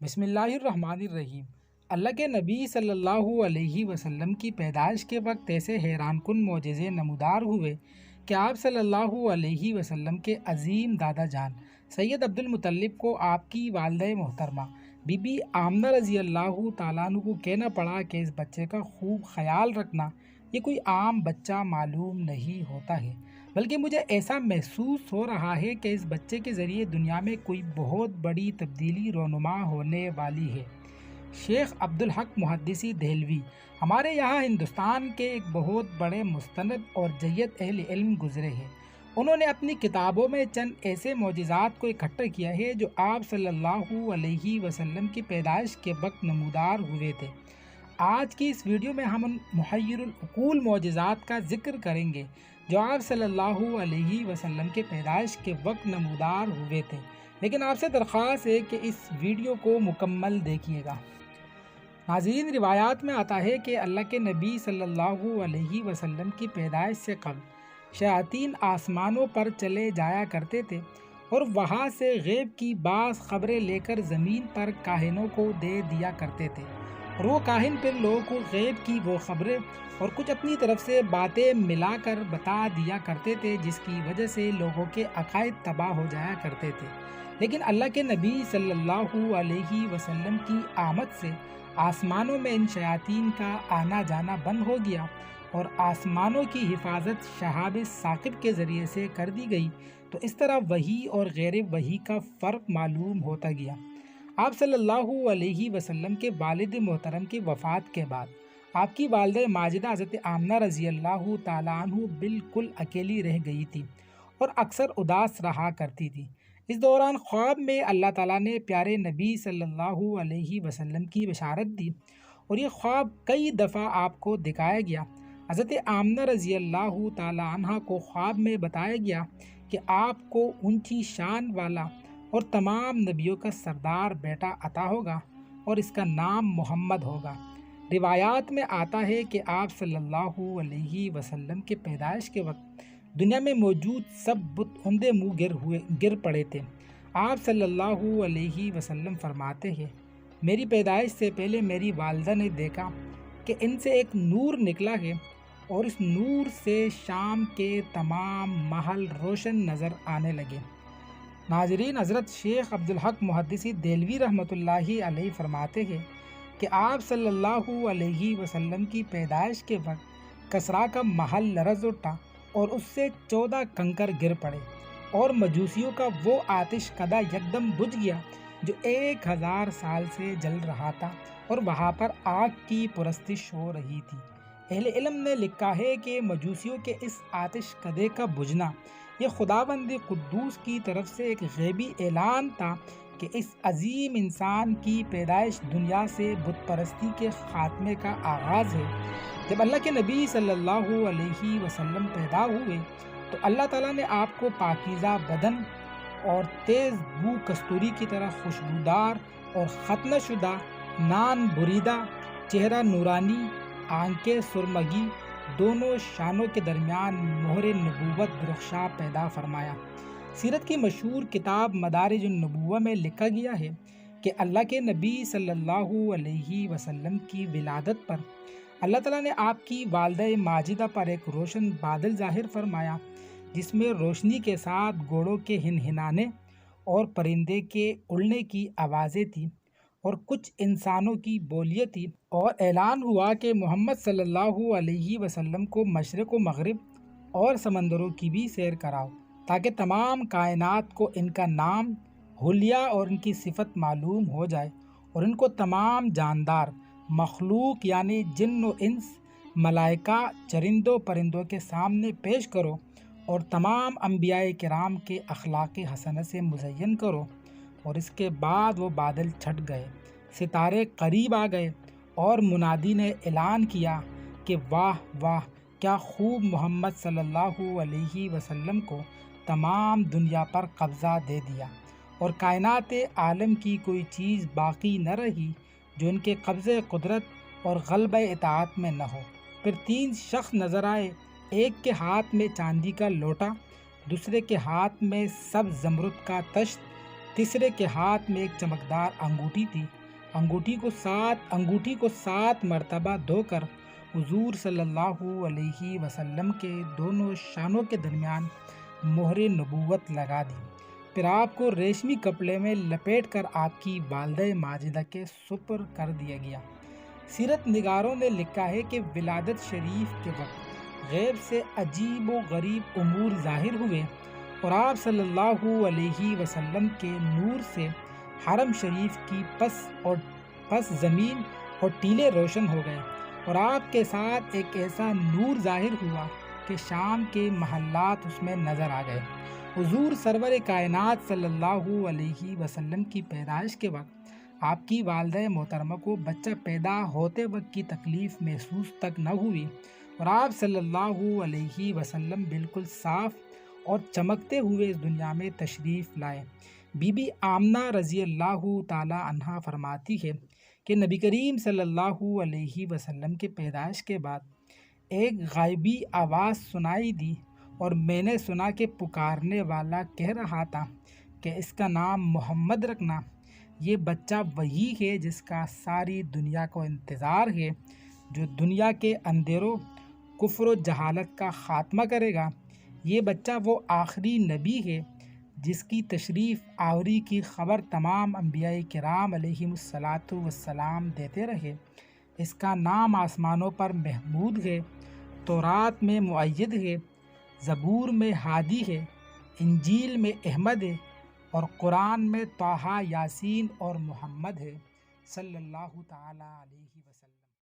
بسم اللہ الرحمن الرحیم۔ اللہ کے نبی صلی اللہ علیہ وسلم کی پیدائش کے وقت ایسے حیران کن معجزے نمودار ہوئے کہ آپ صلی اللہ علیہ وسلم کے عظیم دادا جان سید عبد المطلب کو آپ کی والدہ محترمہ بی بی آمنہ رضی اللہ تعالیٰ عنہ کو کہنا پڑا کہ اس بچے کا خوب خیال رکھنا، یہ کوئی عام بچہ معلوم نہیں ہوتا ہے، بلکہ مجھے ایسا محسوس ہو رہا ہے کہ اس بچے کے ذریعے دنیا میں کوئی بہت بڑی تبدیلی رونما ہونے والی ہے۔ شیخ عبدالحق محدثی دہلوی ہمارے یہاں ہندوستان کے ایک بہت بڑے مستند اور جید اہل علم گزرے ہیں۔ انہوں نے اپنی کتابوں میں چند ایسے معجزات کو اکٹھا کیا ہے جو آپ صلی اللہ علیہ وسلم کی پیدائش کے وقت نمودار ہوئے تھے۔ آج کی اس ویڈیو میں ہم ان محیر العقول معجزات کا ذکر کریں گے جو آپ صلی اللہ علیہ وسلم کے پیدائش کے وقت نمودار ہوئے تھے، لیکن آپ سے درخواست ہے کہ اس ویڈیو کو مکمل دیکھیے گا۔ ناظرین، روایات میں آتا ہے کہ اللہ کے نبی صلی اللہ علیہ وسلم کی پیدائش سے قبل شیاطین آسمانوں پر چلے جایا کرتے تھے اور وہاں سے غیب کی بعض خبریں لے کر زمین پر کاہنوں کو دے دیا کرتے تھے، اور وہ کاہن پھر لوگوں کو غیب کی وہ خبریں اور کچھ اپنی طرف سے باتیں ملا کر بتا دیا کرتے تھے، جس کی وجہ سے لوگوں کے عقائد تباہ ہو جایا کرتے تھے۔ لیکن اللہ کے نبی صلی اللہ علیہ وسلم کی آمد سے آسمانوں میں ان شیاطین کا آنا جانا بند ہو گیا اور آسمانوں کی حفاظت شہاب ثاقب کے ذریعے سے کر دی گئی، تو اس طرح وحی اور غیر وحی کا فرق معلوم ہوتا گیا۔ آپ صلی اللہ علیہ وسلم کے والد محترم کی وفات کے بعد آپ کی والدہ ماجدہ حضرت آمنہ رضی اللہ تعالیٰ عنہ بالکل اکیلی رہ گئی تھی اور اکثر اداس رہا کرتی تھی۔ اس دوران خواب میں اللہ تعالیٰ نے پیارے نبی صلی اللہ علیہ وسلم کی بشارت دی، اور یہ خواب کئی دفعہ آپ کو دکھایا گیا۔ حضرت آمنہ رضی اللہ تعالیٰ عنہ کو خواب میں بتایا گیا کہ آپ کو اونچی شان والا اور تمام نبیوں کا سردار بیٹا عطا ہوگا اور اس کا نام محمد ہوگا۔ روایات میں آتا ہے کہ آپ صلی اللہ علیہ وسلم کے پیدائش کے وقت دنیا میں موجود سب بت اندھے منہ گر پڑے تھے۔ آپ صلی اللہ علیہ وسلم فرماتے ہیں، میری پیدائش سے پہلے میری والدہ نے دیکھا کہ ان سے ایک نور نکلا ہے، اور اس نور سے شام کے تمام محل روشن نظر آنے لگے۔ ناظرین، حضرت شیخ عبدالحق محدثی دہلوی رحمۃ اللہ علیہ فرماتے ہیں کہ آپ صلی اللہ علیہ وسلم کی پیدائش کے وقت کسریٰ کا محل لرز اٹھا اور اس سے 14 کنکر گر پڑے، اور مجوسیوں کا وہ آتش کدہ یکدم بجھ گیا جو 1000 سال سے جل رہا تھا، اور وہاں پر آگ کی پرستش ہو رہی تھی۔ اہل علم نے لکھا ہے کہ مجوسیوں کے اس آتش کدے کا بجھنا یہ خداوند قدوس کی طرف سے ایک غیبی اعلان تھا کہ اس عظیم انسان کی پیدائش دنیا سے بت پرستی کے خاتمے کا آغاز ہے۔ جب اللہ کے نبی صلی اللہ علیہ وسلم پیدا ہوئے تو اللہ تعالیٰ نے آپ کو پاکیزہ بدن اور تیز بو کستوری کی طرح خوشبودار اور ختنہ شدہ، نان بریدہ، چہرہ نورانی، آنکھیں سرمگی، دونوں شانوں کے درمیان مہر نبوت درخشاں پیدا فرمایا۔ سیرت کی مشہور کتاب مدارج النبوہ میں لکھا گیا ہے کہ اللہ کے نبی صلی اللہ علیہ وسلم کی ولادت پر اللہ تعالیٰ نے آپ کی والدہ ماجدہ پر ایک روشن بادل ظاہر فرمایا، جس میں روشنی کے ساتھ گھوڑوں کے ہنہنانے اور پرندے کے اڑنے کی آوازیں تھیں، اور کچھ انسانوں کی بولیاں تھی، اور اعلان ہوا کہ محمد صلی اللہ علیہ وسلم کو مشرق و مغرب اور سمندروں کی بھی سیر کراؤ، تاکہ تمام کائنات کو ان کا نام، حلیہ اور ان کی صفت معلوم ہو جائے، اور ان کو تمام جاندار مخلوق یعنی جن و انس، ملائکہ، چرندوں پرندوں کے سامنے پیش کرو، اور تمام انبیاء کرام کے اخلاق حسنہ سے مزین کرو۔ اور اس کے بعد وہ بادل چھٹ گئے، ستارے قریب آ گئے، اور منادی نے اعلان کیا کہ واہ واہ، کیا خوب محمد صلی اللہ علیہ وسلم کو تمام دنیا پر قبضہ دے دیا، اور کائنات عالم کی کوئی چیز باقی نہ رہی جو ان کے قبضے قدرت اور غلبہ اطاعت میں نہ ہو۔ پھر 3 شخص نظر آئے، ایک کے ہاتھ میں چاندی کا لوٹا، دوسرے کے ہاتھ میں سبز زمرد کا تشت، تیسرے کے ہاتھ میں ایک چمکدار انگوٹھی تھی۔ انگوٹھی کو 7 مرتبہ دھو کر حضور صلی اللہ علیہ وسلم کے دونوں شانوں کے درمیان مہر نبوت لگا دی۔ پھر آپ کو ریشمی کپڑے میں لپیٹ کر آپ کی والدہ ماجدہ کے سپر کر دیا گیا۔ سیرت نگاروں نے لکھا ہے کہ ولادت شریف کے وقت غیب سے عجیب و غریب امور ظاہر ہوئے اور آپ صلی اللہ علیہ وسلم کے نور سے حرم شریف کی پس زمین اور ٹیلے روشن ہو گئے، اور آپ کے ساتھ ایک ایسا نور ظاہر ہوا کہ شام کے محلات اس میں نظر آ گئے۔ حضور سرور کائنات صلی اللہ علیہ وسلم کی پیدائش کے وقت آپ کی والدہ محترمہ کو بچہ پیدا ہوتے وقت کی تکلیف محسوس تک نہ ہوئی، اور آپ صلی اللہ علیہ وسلم بالکل صاف اور چمکتے ہوئے اس دنیا میں تشریف لائے۔ بی بی آمنہ رضی اللہ تعالی عنہا فرماتی ہے کہ نبی کریم صلی اللہ علیہ وسلم کے پیدائش کے بعد ایک غائبی آواز سنائی دی، اور میں نے سنا کہ پکارنے والا کہہ رہا تھا کہ اس کا نام محمد رکھنا۔ یہ بچہ وہی ہے جس کا ساری دنیا کو انتظار ہے، جو دنیا کے اندھیروں، کفر و جہالت کا خاتمہ کرے گا۔ یہ بچہ وہ آخری نبی ہے جس کی تشریف آوری کی خبر تمام انبیاء کرام علیہم الصلاۃ والسلام دیتے رہے۔ اس کا نام آسمانوں پر محمود ہے، تورات میں مؤید ہے، زبور میں ہادی ہے، انجیل میں احمد ہے، اور قرآن میں طٰہٰ، یاسین اور محمد ہے، صلی اللہ تعالیٰ علیہ وسلم۔